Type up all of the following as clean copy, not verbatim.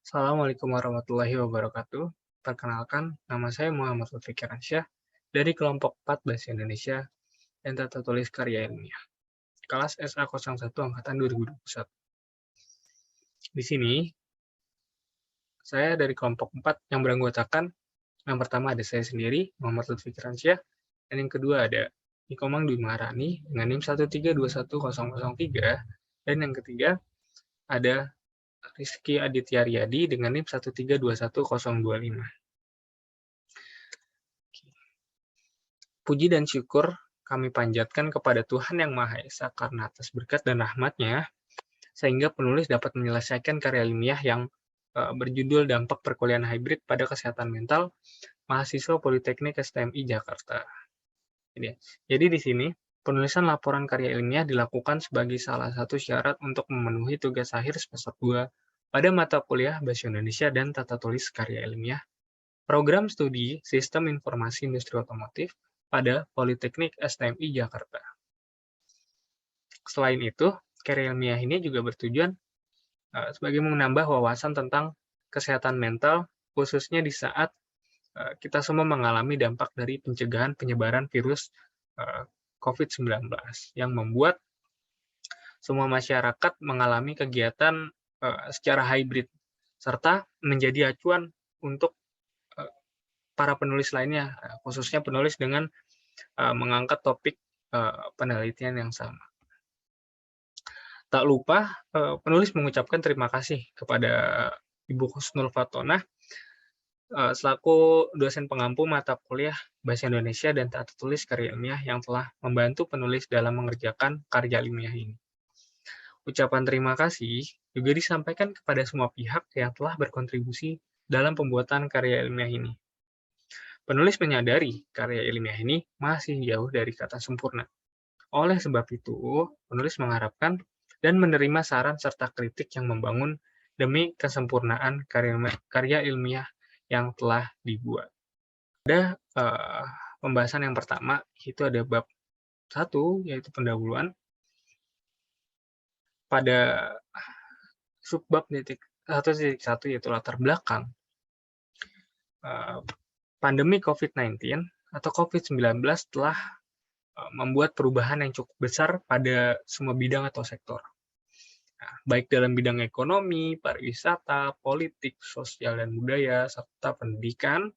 Assalamualaikum warahmatullahi wabarakatuh. Perkenalkan, nama saya Muhammad Lutfi Kiransyah dari kelompok 4 Bahasa Indonesia dan Tata Tulis Karya Ilmiah, kelas SA01 Angkatan 2021. Di sini, saya dari kelompok 4 yang beranggotakan, yang pertama ada saya sendiri, Muhammad Lutfi Kiransyah, dan yang kedua ada Nikomang Dwi Maharani dengan NIM 1321003, dan yang ketiga ada Rizky Aditya Riyadi dengan NIM 1321025. Puji dan syukur kami panjatkan kepada Tuhan Yang Maha Esa karena atas berkat dan rahmat-Nya, sehingga penulis dapat menyelesaikan karya ilmiah yang berjudul Dampak Perkuliahan Hybrid pada Kesehatan Mental Mahasiswa Politeknik STMI Jakarta. Jadi di sini, penulisan laporan karya ilmiah dilakukan sebagai salah satu syarat untuk memenuhi tugas akhir semester 2 pada mata kuliah Bahasa Indonesia dan Tata Tulis Karya Ilmiah Program Studi Sistem Informasi Industri Otomotif pada Politeknik STMI Jakarta. Selain itu, karya ilmiah ini juga bertujuan sebagai menambah wawasan tentang kesehatan mental, khususnya di saat kita semua mengalami dampak dari pencegahan penyebaran virus COVID-19 yang membuat semua masyarakat mengalami kegiatan secara hybrid, serta menjadi acuan untuk para penulis lainnya, khususnya penulis dengan mengangkat topik penelitian yang sama. Tak lupa, penulis mengucapkan terima kasih kepada Ibu Husnul Fatonah selaku dosen pengampu mata kuliah Bahasa Indonesia dan Tata Tulis Karya Ilmiah yang telah membantu penulis dalam mengerjakan karya ilmiah ini. Ucapan terima kasih juga disampaikan kepada semua pihak yang telah berkontribusi dalam pembuatan karya ilmiah ini. Penulis menyadari karya ilmiah ini masih jauh dari kata sempurna. Oleh sebab itu, penulis mengharapkan dan menerima saran serta kritik yang membangun demi kesempurnaan karya ilmiah yang telah dibuat. Ada pembahasan yang pertama, itu ada bab 1, yaitu pendahuluan. Pada subbab 1.1, yaitu latar belakang, pandemi COVID-19 atau COVID-19 telah membuat perubahan yang cukup besar pada semua bidang atau sektor. Nah, baik dalam bidang ekonomi, pariwisata, politik, sosial dan budaya, serta pendidikan,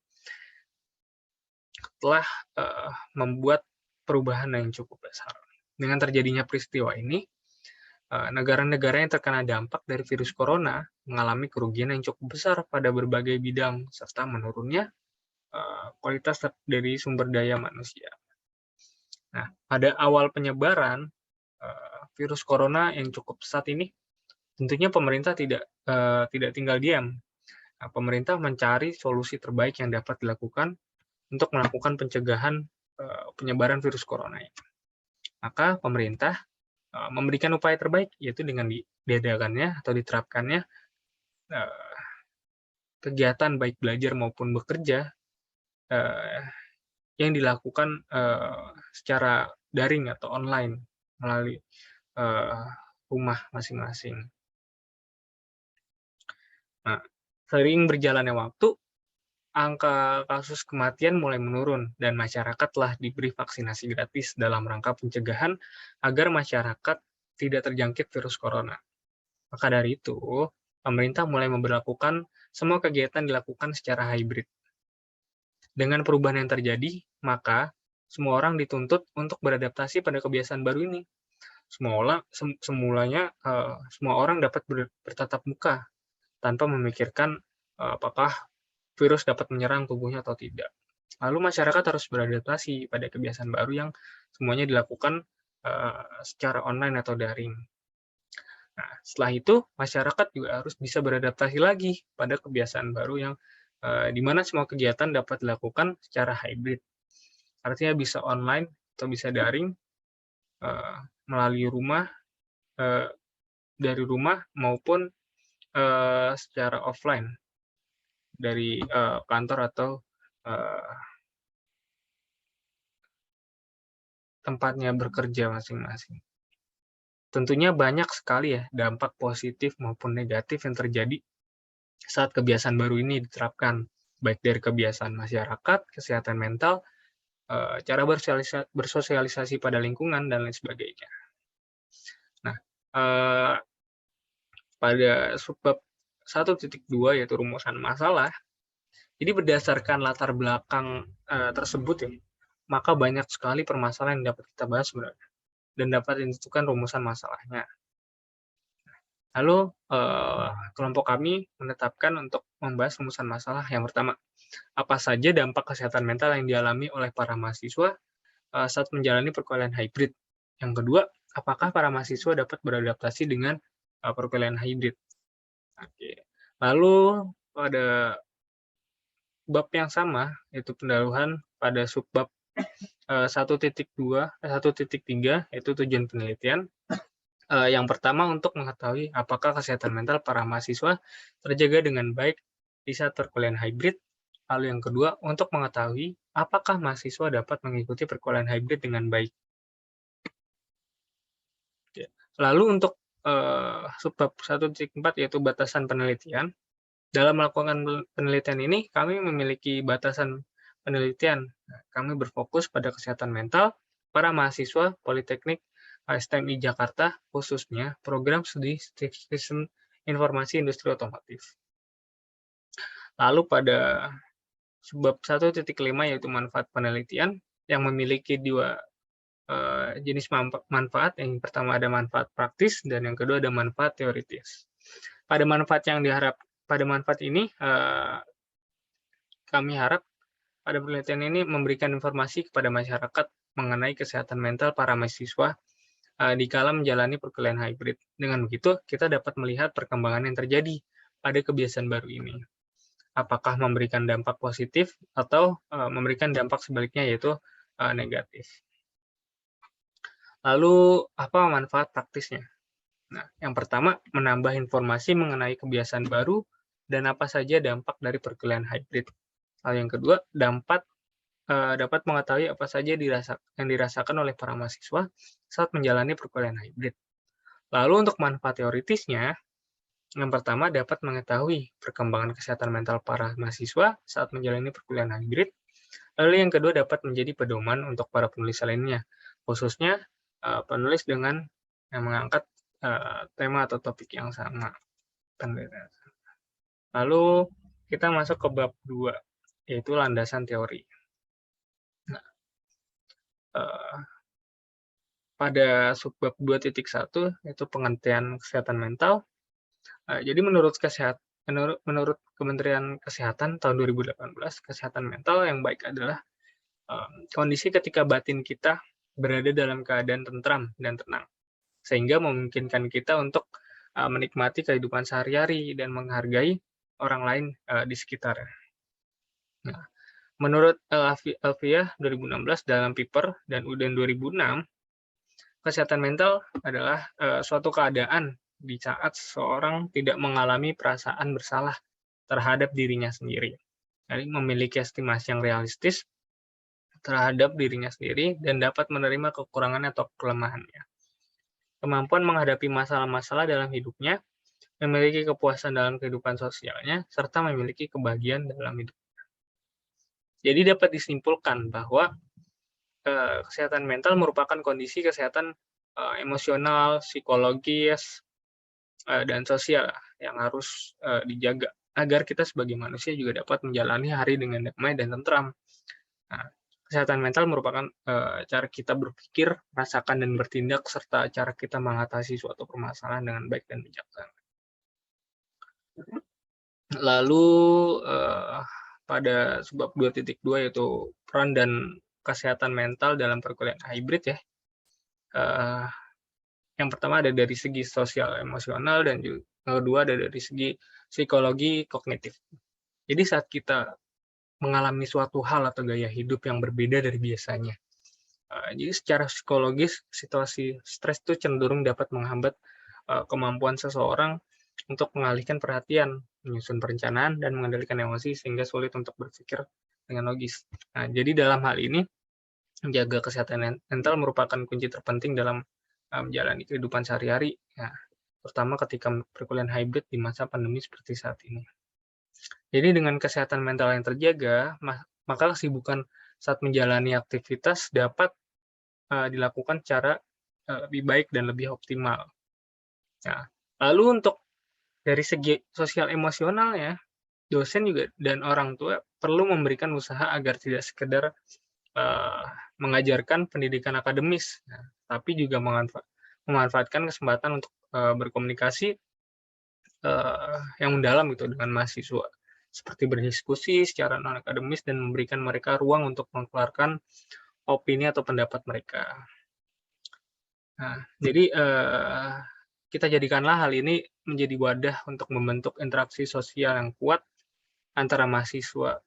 telah membuat perubahan yang cukup besar. Dengan terjadinya peristiwa ini, negara-negara yang terkena dampak dari virus corona mengalami kerugian yang cukup besar pada berbagai bidang, serta menurunnya kualitas dari sumber daya manusia. Nah, pada awal penyebaran virus corona yang cukup pesat ini, tentunya pemerintah tidak tinggal diam. Nah, pemerintah mencari solusi terbaik yang dapat dilakukan untuk melakukan pencegahan penyebaran virus corona ini. Maka pemerintah memberikan upaya terbaik, yaitu dengan diadakannya atau diterapkannya kegiatan baik belajar maupun bekerja yang dilakukan secara daring atau online melalui rumah masing-masing. Nah, seiring berjalannya waktu, angka kasus kematian mulai menurun dan masyarakat telah diberi vaksinasi gratis dalam rangka pencegahan agar masyarakat tidak terjangkit virus corona. Maka dari itu, pemerintah mulai memberlakukan semua kegiatan dilakukan secara hybrid. Dengan perubahan yang terjadi, maka semua orang dituntut untuk beradaptasi pada kebiasaan baru ini. Semulanya semua orang dapat bertatap muka tanpa memikirkan apakah virus dapat menyerang tubuhnya atau tidak. Lalu masyarakat harus beradaptasi pada kebiasaan baru yang semuanya dilakukan secara online atau daring. Nah, setelah itu masyarakat juga harus bisa beradaptasi lagi pada kebiasaan baru yang di mana semua kegiatan dapat dilakukan secara hybrid. Artinya bisa online atau bisa daring melalui rumah, dari rumah maupun secara offline dari kantor atau tempatnya bekerja masing-masing. Tentunya banyak sekali ya dampak positif maupun negatif yang terjadi saat kebiasaan baru ini diterapkan, baik dari kebiasaan masyarakat, kesehatan mental, cara bersosialisasi pada lingkungan, dan lain sebagainya. Nah, pada subbab 1.2 yaitu rumusan masalah, jadi berdasarkan latar belakang tersebut ya, maka banyak sekali permasalahan yang dapat kita bahas sebenarnya dan dapat ditentukan rumusan masalahnya. Lalu kelompok kami menetapkan untuk membahas rumusan masalah. Yang pertama, apa saja dampak kesehatan mental yang dialami oleh para mahasiswa saat menjalani perkuliahan hybrid. Yang kedua, apakah para mahasiswa dapat beradaptasi dengan perkuliahan hybrid. Oke. Lalu pada bab yang sama, yaitu pendahuluan pada subbab 1.2, 1.3, yaitu tujuan penelitian. Yang pertama untuk mengetahui apakah kesehatan mental para mahasiswa terjaga dengan baik di saat perkuliahan hybrid. Lalu yang kedua untuk mengetahui apakah mahasiswa dapat mengikuti perkuliahan hybrid dengan baik. Lalu untuk subbab 1.4 yaitu batasan penelitian. Dalam melakukan penelitian ini kami memiliki batasan penelitian. Kami berfokus pada kesehatan mental para mahasiswa Politeknik STMI Jakarta, khususnya program studi sistem informasi industri otomotif. Lalu pada subbab 1.5 yaitu manfaat penelitian yang memiliki dua jenis manfaat. Yang pertama ada manfaat praktis dan yang kedua ada manfaat teoritis. Pada manfaat ini kami harap pada penelitian ini memberikan informasi kepada masyarakat mengenai kesehatan mental para mahasiswa di kala menjalani perkuliahan hybrid. Dengan begitu, kita dapat melihat perkembangan yang terjadi pada kebiasaan baru ini. Apakah memberikan dampak positif atau memberikan dampak sebaliknya, yaitu negatif. Lalu, apa manfaat praktisnya? Nah, yang pertama, menambah informasi mengenai kebiasaan baru dan apa saja dampak dari perkuliahan hybrid. Lalu yang kedua, dapat mengetahui apa saja yang dirasakan oleh para mahasiswa saat menjalani perkuliahan hybrid. Lalu untuk manfaat teoritisnya, yang pertama dapat mengetahui perkembangan kesehatan mental para mahasiswa saat menjalani perkuliahan hybrid. Lalu yang kedua dapat menjadi pedoman untuk para penulis lainnya, khususnya penulis dengan yang mengangkat tema atau topik yang sama. Lalu kita masuk ke bab 2, yaitu landasan teori. Nah, pada subbab 2.1 yaitu pengertian kesehatan mental. Jadi menurut Kementerian Kesehatan tahun 2018, kesehatan mental yang baik adalah kondisi ketika batin kita berada dalam keadaan tentram dan tenang, sehingga memungkinkan kita untuk menikmati kehidupan sehari-hari dan menghargai orang lain di sekitar. Nah, menurut Alfiah 2016 dalam paper dan Uden 2006, kesehatan mental adalah suatu keadaan di saat seseorang tidak mengalami perasaan bersalah terhadap dirinya sendiri. Jadi memiliki estimasi yang realistis terhadap dirinya sendiri dan dapat menerima kekurangan atau kelemahannya. Kemampuan menghadapi masalah-masalah dalam hidupnya, memiliki kepuasan dalam kehidupan sosialnya, serta memiliki kebahagiaan dalam hidupnya. Jadi dapat disimpulkan bahwa kesehatan mental merupakan kondisi kesehatan emosional, psikologis, dan sosial yang harus dijaga agar kita sebagai manusia juga dapat menjalani hari dengan damai dan tentram. Nah, kesehatan mental merupakan cara kita berpikir, merasakan, dan bertindak, serta cara kita mengatasi suatu permasalahan dengan baik dan bijaksana. Lalu pada subbab 2.2 yaitu peran dan kesehatan mental dalam perkuliahan hybrid ya. Yang pertama ada dari segi sosial emosional dan juga kedua ada dari segi psikologi kognitif. Jadi saat kita mengalami suatu hal atau gaya hidup yang berbeda dari biasanya, jadi secara psikologis situasi stres itu cenderung dapat menghambat kemampuan seseorang untuk mengalihkan perhatian, menyusun perencanaan, dan mengendalikan emosi sehingga sulit untuk berpikir dengan logis. Nah, jadi dalam hal ini menjaga kesehatan mental merupakan kunci terpenting dalam menjalani kehidupan sehari-hari, ya, terutama ketika perkuliahan hybrid di masa pandemi seperti saat ini. Jadi dengan kesehatan mental yang terjaga, maka kesibukan saat menjalani aktivitas dapat dilakukan secara lebih baik dan lebih optimal. Nah, lalu untuk dari segi sosial emosionalnya, dosen juga dan orang tua perlu memberikan usaha agar tidak sekedar mengajarkan pendidikan akademis, tapi juga memanfaatkan kesempatan untuk berkomunikasi yang mendalam gitu dengan mahasiswa, seperti berdiskusi secara non-akademis dan memberikan mereka ruang untuk mengeluarkan opini atau pendapat mereka. Nah, jadi kita jadikanlah hal ini menjadi wadah untuk membentuk interaksi sosial yang kuat antara mahasiswa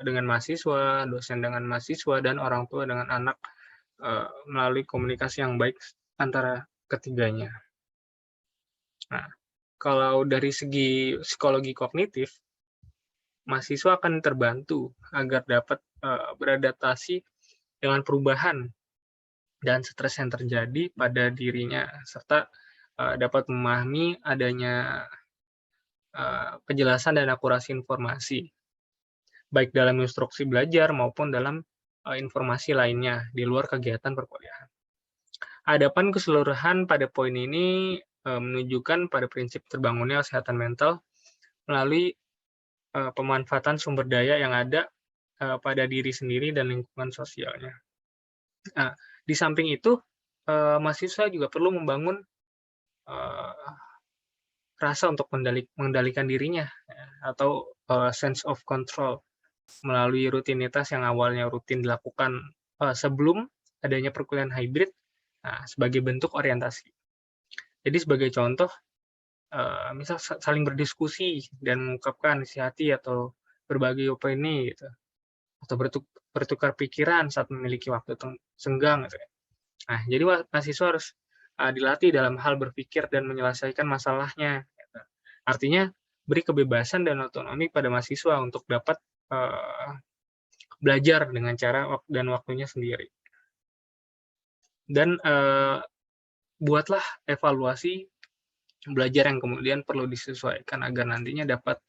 dengan mahasiswa, dosen dengan mahasiswa, dan orang tua dengan anak melalui komunikasi yang baik antara ketiganya. Nah, kalau dari segi psikologi kognitif, mahasiswa akan terbantu agar dapat beradaptasi dengan perubahan dan stres yang terjadi pada dirinya, serta dapat memahami adanya penjelasan dan akurasi informasi, baik dalam instruksi belajar maupun dalam informasi lainnya di luar kegiatan perkuliahan. Adapun keseluruhan pada poin ini menunjukkan pada prinsip terbangunnya kesehatan mental melalui pemanfaatan sumber daya yang ada pada diri sendiri dan lingkungan sosialnya. Nah, di samping itu, mahasiswa juga perlu membangun rasa untuk mengendalikan dirinya, atau sense of control melalui rutinitas yang awalnya rutin dilakukan sebelum adanya perkuliahan hybrid, sebagai bentuk orientasi. Jadi sebagai contoh, misal saling berdiskusi dan mengungkapkan isi hati atau berbagi opini gitu, atau bertukar pikiran saat memiliki waktu senggang gitu ya. Nah, jadi mahasiswa harus dilatih dalam hal berpikir dan menyelesaikan masalahnya. Gitu. Artinya beri kebebasan dan otonomi pada mahasiswa untuk dapat belajar dengan cara dan waktunya sendiri. Dan buatlah evaluasi belajar yang kemudian perlu disesuaikan agar nantinya dapat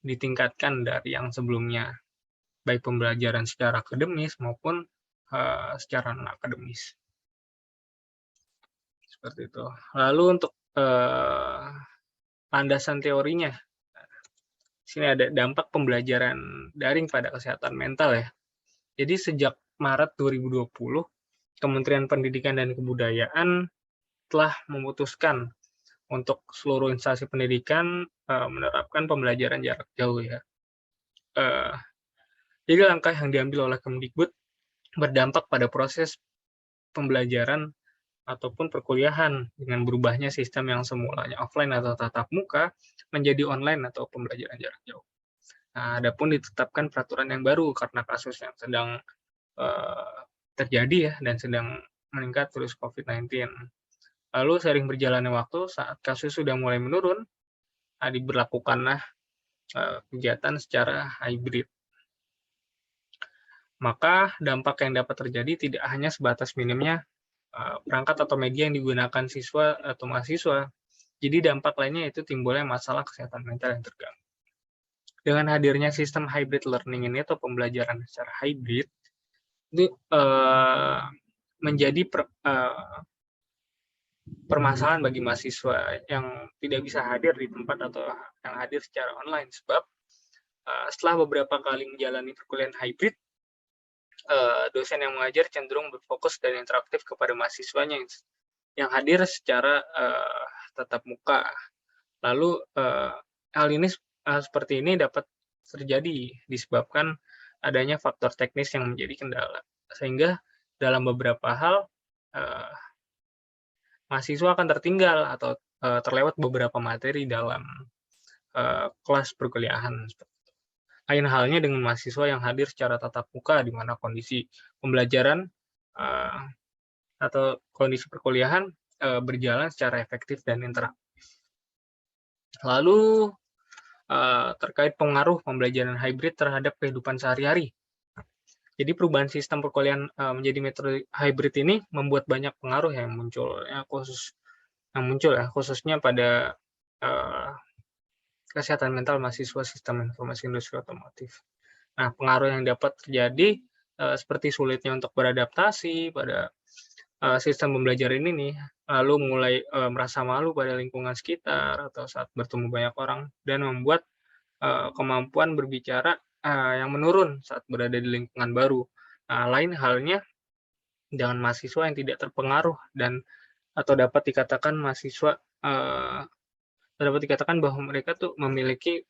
ditingkatkan dari yang sebelumnya, baik pembelajaran secara akademis maupun secara non-akademis. Seperti itu. Lalu untuk landasan teorinya, di sini ada dampak pembelajaran daring pada kesehatan mental ya. Jadi sejak Maret 2020, Kementerian Pendidikan dan Kebudayaan telah memutuskan untuk seluruh instansi pendidikan menerapkan pembelajaran jarak jauh ya. Jadi langkah yang diambil oleh Kemdikbud berdampak pada proses pembelajaran ataupun perkuliahan dengan berubahnya sistem yang semulanya offline atau tatap muka menjadi online atau pembelajaran jarak jauh. Nah, adapun ditetapkan peraturan yang baru karena kasus yang sedang terjadi ya dan sedang meningkat virus COVID-19. Lalu seiring berjalannya waktu saat kasus sudah mulai menurun, diberlakukanlah kegiatan secara hybrid. Maka dampak yang dapat terjadi tidak hanya sebatas minimnya perangkat atau media yang digunakan siswa atau mahasiswa. Jadi dampak lainnya itu timbulnya masalah kesehatan mental yang terganggu. Dengan hadirnya sistem hybrid learning ini atau pembelajaran secara hybrid, ini menjadi permasalahan bagi mahasiswa yang tidak bisa hadir di tempat atau yang hadir secara online. Sebab setelah beberapa kali menjalani perkuliahan hybrid, dosen yang mengajar cenderung berfokus dan interaktif kepada mahasiswanya yang hadir secara tatap muka. Lalu hal ini seperti ini dapat terjadi disebabkan adanya faktor teknis yang menjadi kendala. Sehingga dalam beberapa hal mahasiswa akan tertinggal atau terlewat beberapa materi dalam kelas perkuliahan. Lain halnya dengan mahasiswa yang hadir secara tatap muka, di mana kondisi pembelajaran atau kondisi perkuliahan berjalan secara efektif dan interaktif. Lalu terkait pengaruh pembelajaran hybrid terhadap kehidupan sehari-hari. Jadi perubahan sistem perkuliahan menjadi metode hybrid ini membuat banyak pengaruh yang muncul, khususnya pada kesehatan mental mahasiswa sistem informasi industri otomotif. Nah, pengaruh yang dapat terjadi seperti sulitnya untuk beradaptasi pada sistem pembelajaran ini nih, lalu mulai merasa malu pada lingkungan sekitar atau saat bertemu banyak orang, dan membuat kemampuan berbicara yang menurun saat berada di lingkungan baru. Nah, lain halnya dengan mahasiswa yang tidak terpengaruh atau dapat dikatakan dapat dikatakan bahwa mereka tuh memiliki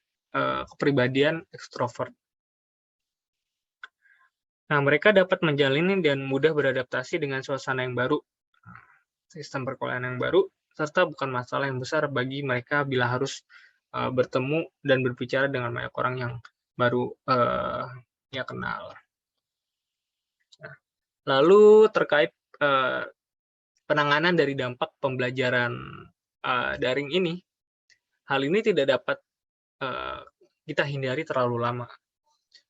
kepribadian ekstrovert. Nah, mereka dapat menjalani dan mudah beradaptasi dengan suasana yang baru, sistem perkuliahan yang baru, serta bukan masalah yang besar bagi mereka bila harus bertemu dan berbicara dengan banyak orang yang baru ia kenal. Nah, lalu terkait penanganan dari dampak pembelajaran daring ini, hal ini tidak dapat kita hindari terlalu lama.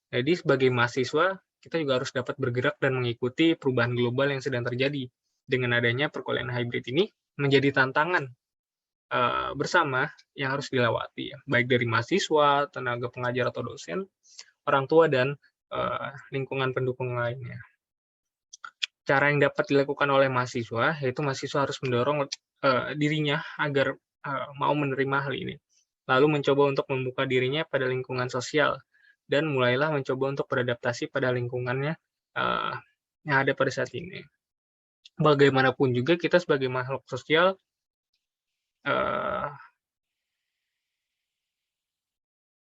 Jadi sebagai mahasiswa, kita juga harus dapat bergerak dan mengikuti perubahan global yang sedang terjadi. Dengan adanya perkuliahan hybrid ini menjadi tantangan bersama yang harus dilewati, baik dari mahasiswa, tenaga pengajar atau dosen, orang tua, dan lingkungan pendukung lainnya. Cara yang dapat dilakukan oleh mahasiswa, yaitu mahasiswa harus mendorong dirinya agar mau menerima hal ini, lalu mencoba untuk membuka dirinya pada lingkungan sosial, dan mulailah mencoba untuk beradaptasi pada lingkungannya yang ada pada saat ini. Bagaimanapun juga kita sebagai makhluk sosial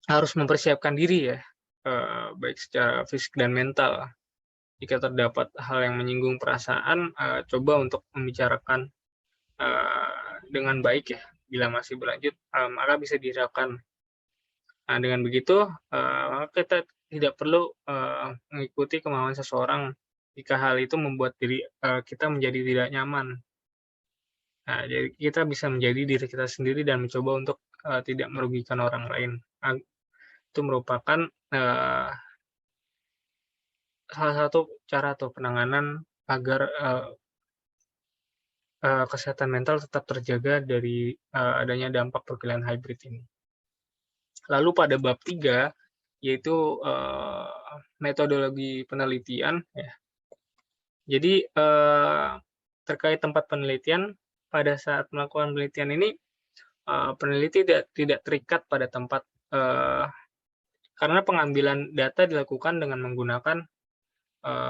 harus mempersiapkan diri ya, baik secara fisik dan mental. Jika terdapat hal yang menyinggung perasaan, coba untuk membicarakan dengan baik ya. Bila masih berlanjut, maka bisa diharapkan. Nah, dengan begitu, kita tidak perlu mengikuti kemauan seseorang jika hal itu membuat diri kita menjadi tidak nyaman. Nah, jadi kita bisa menjadi diri kita sendiri dan mencoba untuk tidak merugikan orang lain. Itu merupakan salah satu cara atau penanganan agar kesehatan mental tetap terjaga dari adanya dampak perkuliahan hybrid ini. Lalu pada bab 3, yaitu metodologi penelitian. Ya. Jadi terkait tempat penelitian, pada saat melakukan penelitian ini, peneliti tidak terikat pada tempat, karena pengambilan data dilakukan dengan menggunakan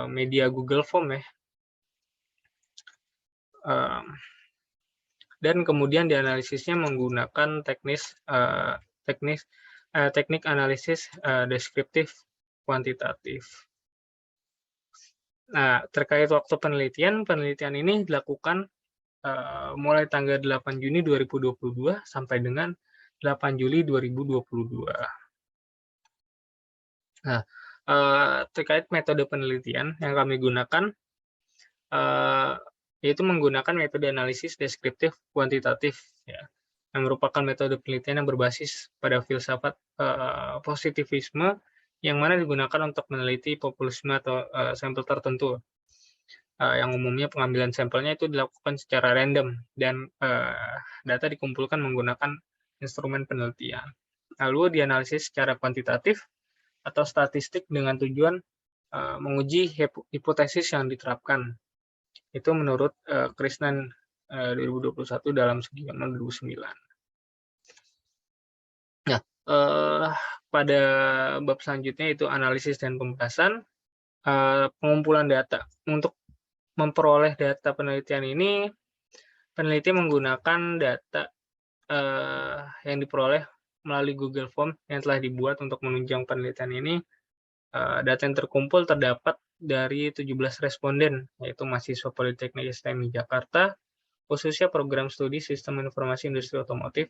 media Google Form ya. Dan kemudian dianalisisnya menggunakan teknik analisis deskriptif kuantitatif. Nah, terkait waktu penelitian ini dilakukan mulai tanggal 8 Juni 2022 sampai dengan 8 Juli 2022. Nah, terkait metode penelitian yang kami gunakan, yaitu menggunakan metode analisis deskriptif kuantitatif, ya, yang merupakan metode penelitian yang berbasis pada filsafat positivisme, yang mana digunakan untuk meneliti populisme atau sampel tertentu. Yang umumnya pengambilan sampelnya itu dilakukan secara random, dan data dikumpulkan menggunakan instrumen penelitian. Lalu dianalisis secara kuantitatif atau statistik dengan tujuan menguji hipotesis yang diterapkan. Itu menurut Krishnan 2021 dalam segi 2009. Nah, pada bab selanjutnya itu analisis dan pembahasan, pengumpulan data. Untuk memperoleh data penelitian ini, peneliti menggunakan data yang diperoleh melalui Google Form yang telah dibuat untuk menunjang penelitian ini. Data yang terkumpul terdapat dari 17 responden, yaitu mahasiswa Politeknik STMI Jakarta, khususnya program studi Sistem Informasi Industri Otomotif,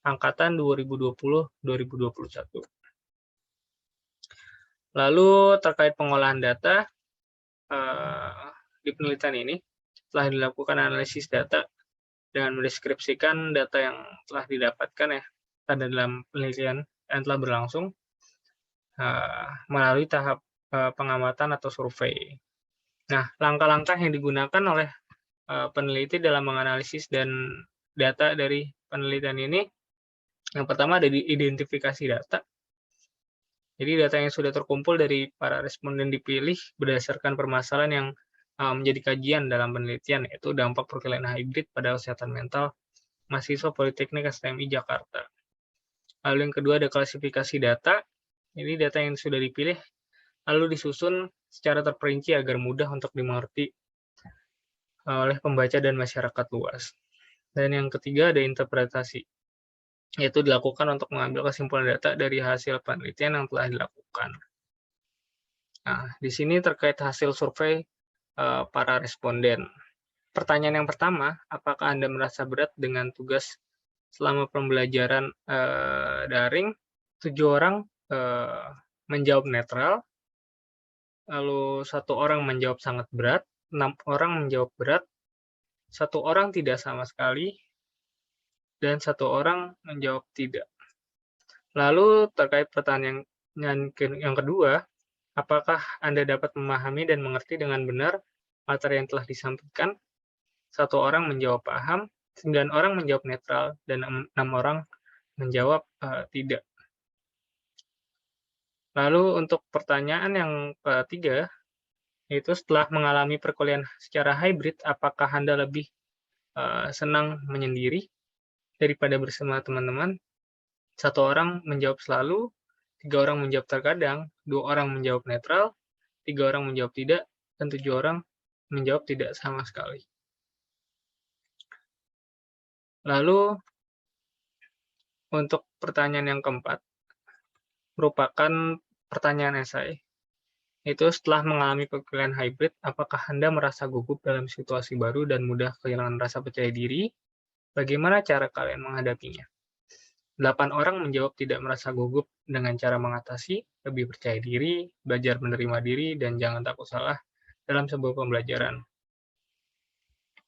angkatan 2020-2021. Lalu terkait pengolahan data, di penelitian ini telah dilakukan analisis data dengan mendeskripsikan data yang telah didapatkan ya pada dalam penelitian yang telah berlangsung melalui tahap pengamatan atau survei. Nah, langkah-langkah yang digunakan oleh peneliti dalam menganalisis dan data dari penelitian ini Yang pertama ada di identifikasi data. Jadi data yang sudah terkumpul dari para responden dipilih berdasarkan permasalahan yang menjadi kajian dalam penelitian, yaitu dampak perkuliahan hybrid pada kesehatan mental mahasiswa Politeknik STMI Jakarta. Lalu yang kedua ada klasifikasi data. Jadi data yang sudah dipilih lalu disusun secara terperinci agar mudah untuk dimengerti oleh pembaca dan masyarakat luas. Dan yang ketiga ada interpretasi, yaitu dilakukan untuk mengambil kesimpulan data dari hasil penelitian yang telah dilakukan. Nah, di sini terkait hasil survei para responden. Pertanyaan yang pertama, apakah Anda merasa berat dengan tugas selama pembelajaran daring? 7 orang menjawab netral, lalu 1 orang menjawab sangat berat, 6 orang menjawab berat, 1 orang tidak sama sekali, dan 1 orang menjawab tidak. Lalu terkait pertanyaan yang kedua, apakah Anda dapat memahami dan mengerti dengan benar materi yang telah disampaikan? 1 orang menjawab paham, 9 orang menjawab netral, dan 6 orang menjawab tidak. Lalu untuk pertanyaan yang ketiga, yaitu setelah mengalami perkuliahan secara hybrid, apakah Anda lebih senang menyendiri daripada bersama teman-teman? 1 orang menjawab selalu, 3 orang menjawab terkadang, 2 orang menjawab netral, 3 orang menjawab tidak, dan 7 orang menjawab tidak sama sekali. Lalu untuk pertanyaan yang keempat, merupakan pertanyaan esai. Itu setelah mengalami perkuliahan hybrid, apakah Anda merasa gugup dalam situasi baru dan mudah kehilangan rasa percaya diri? Bagaimana cara kalian menghadapinya? 8 orang menjawab tidak merasa gugup dengan cara mengatasi, lebih percaya diri, belajar menerima diri, dan jangan takut salah dalam sebuah pembelajaran.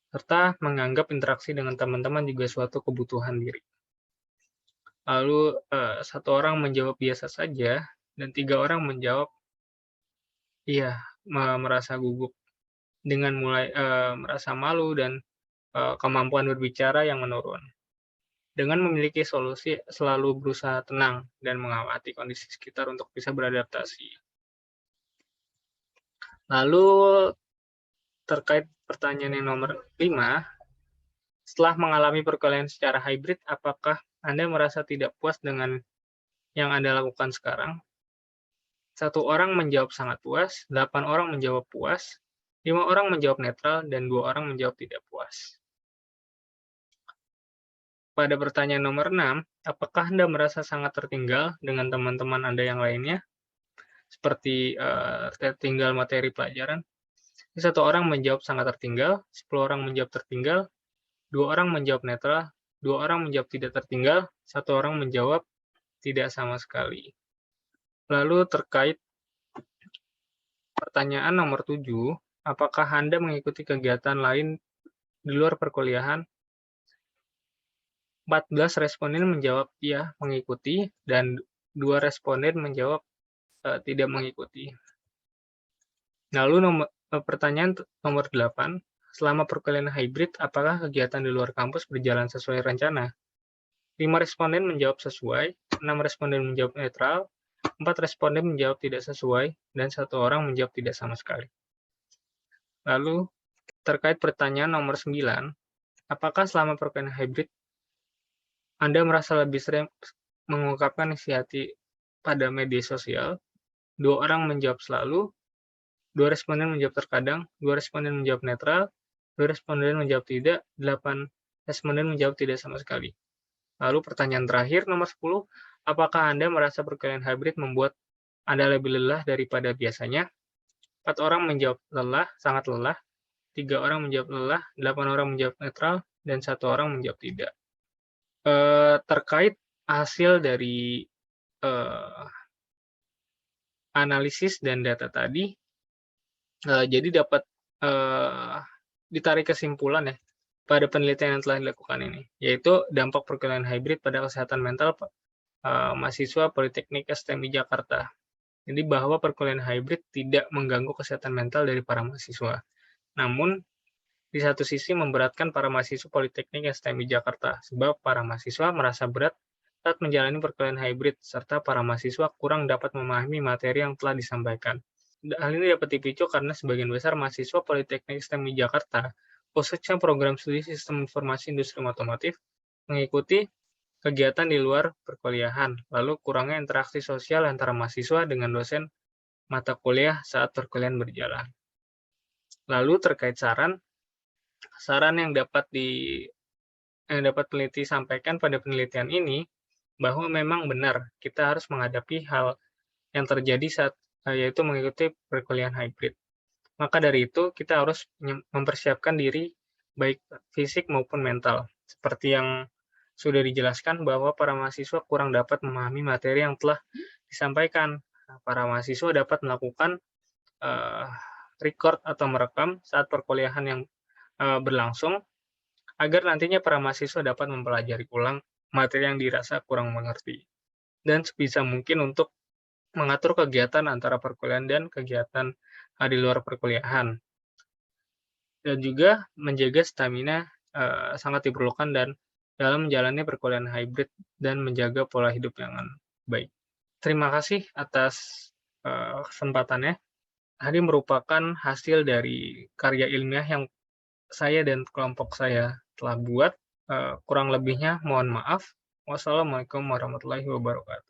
Serta menganggap interaksi dengan teman-teman juga suatu kebutuhan diri. Lalu 1 orang menjawab biasa saja, dan 3 orang menjawab iya, merasa gugup dengan mulai merasa malu dan kemampuan berbicara yang menurun. Dengan memiliki solusi, selalu berusaha tenang dan mengamati kondisi sekitar untuk bisa beradaptasi. Lalu terkait pertanyaan yang nomor 5, setelah mengalami perkuliahan secara hybrid, apakah Anda merasa tidak puas dengan yang Anda lakukan sekarang? 1 orang menjawab sangat puas, 8 orang menjawab puas, 5 orang menjawab netral, dan 2 orang menjawab tidak puas. Pada pertanyaan nomor 6, apakah Anda merasa sangat tertinggal dengan teman-teman Anda yang lainnya? Seperti tertinggal materi pelajaran. 1 orang menjawab sangat tertinggal, 10 orang menjawab tertinggal, 2 orang menjawab netral, 2 orang menjawab tidak tertinggal, 1 orang menjawab tidak sama sekali. Lalu terkait pertanyaan nomor 7, apakah Anda mengikuti kegiatan lain di luar perkuliahan? 14 responden menjawab iya mengikuti, dan 2 responden menjawab tidak mengikuti. Lalu pertanyaan nomor 8, selama perkuliahan hybrid, apakah kegiatan di luar kampus berjalan sesuai rencana? 5 responden menjawab sesuai, 6 responden menjawab netral, 4 responden menjawab tidak sesuai, dan 1 orang menjawab tidak sama sekali. Lalu terkait pertanyaan nomor 9, apakah selama perkuliahan hybrid Anda merasa lebih sering mengungkapkan isi hati pada media sosial? 2 orang menjawab selalu, 2 responden menjawab terkadang, 2 responden menjawab netral, 2 responden menjawab tidak, 8 responden menjawab tidak sama sekali. Lalu pertanyaan terakhir nomor 10, apakah Anda merasa perkuliahan hybrid membuat Anda lebih lelah daripada biasanya? 4 orang menjawab lelah, sangat lelah, 3 orang menjawab lelah, 8 orang menjawab netral, dan 1 orang menjawab tidak. Terkait hasil dari analisis dan data tadi, jadi dapat ditarik kesimpulan ya pada penelitian yang telah dilakukan ini, yaitu dampak perkuliahan hybrid pada kesehatan mental mahasiswa Politeknik STMI Jakarta. Jadi bahwa perkuliahan hybrid tidak mengganggu kesehatan mental dari para mahasiswa. Namun, di satu sisi memberatkan para mahasiswa Politeknik STMI Jakarta, sebab para mahasiswa merasa berat saat menjalani perkuliahan hybrid, serta para mahasiswa kurang dapat memahami materi yang telah disampaikan. Hal ini dapat dipicu karena sebagian besar mahasiswa Politeknik STEM di Jakarta, khususnya program studi Sistem Informasi Industri Otomotif, mengikuti kegiatan di luar perkuliahan, lalu kurangnya interaksi sosial antara mahasiswa dengan dosen mata kuliah saat perkuliahan berjalan. Lalu terkait saran yang dapat peneliti sampaikan pada penelitian ini, bahwa memang benar kita harus menghadapi hal yang terjadi saat yaitu mengikuti perkuliahan hybrid. Maka dari itu kita harus mempersiapkan diri baik fisik maupun mental. Seperti yang sudah dijelaskan bahwa para mahasiswa kurang dapat memahami materi yang telah disampaikan. Para mahasiswa dapat melakukan record atau merekam saat perkuliahan yang berlangsung agar nantinya para mahasiswa dapat mempelajari ulang materi yang dirasa kurang mengerti. Dan sebisa mungkin untuk mengatur kegiatan antara perkuliahan dan kegiatan di luar perkuliahan. Dan juga menjaga stamina sangat diperlukan dan dalam menjalani perkuliahan hybrid dan menjaga pola hidup yang baik. Terima kasih atas kesempatannya. Hari merupakan hasil dari karya ilmiah yang saya dan kelompok saya telah buat. Kurang lebihnya mohon maaf. Wassalamualaikum warahmatullahi wabarakatuh.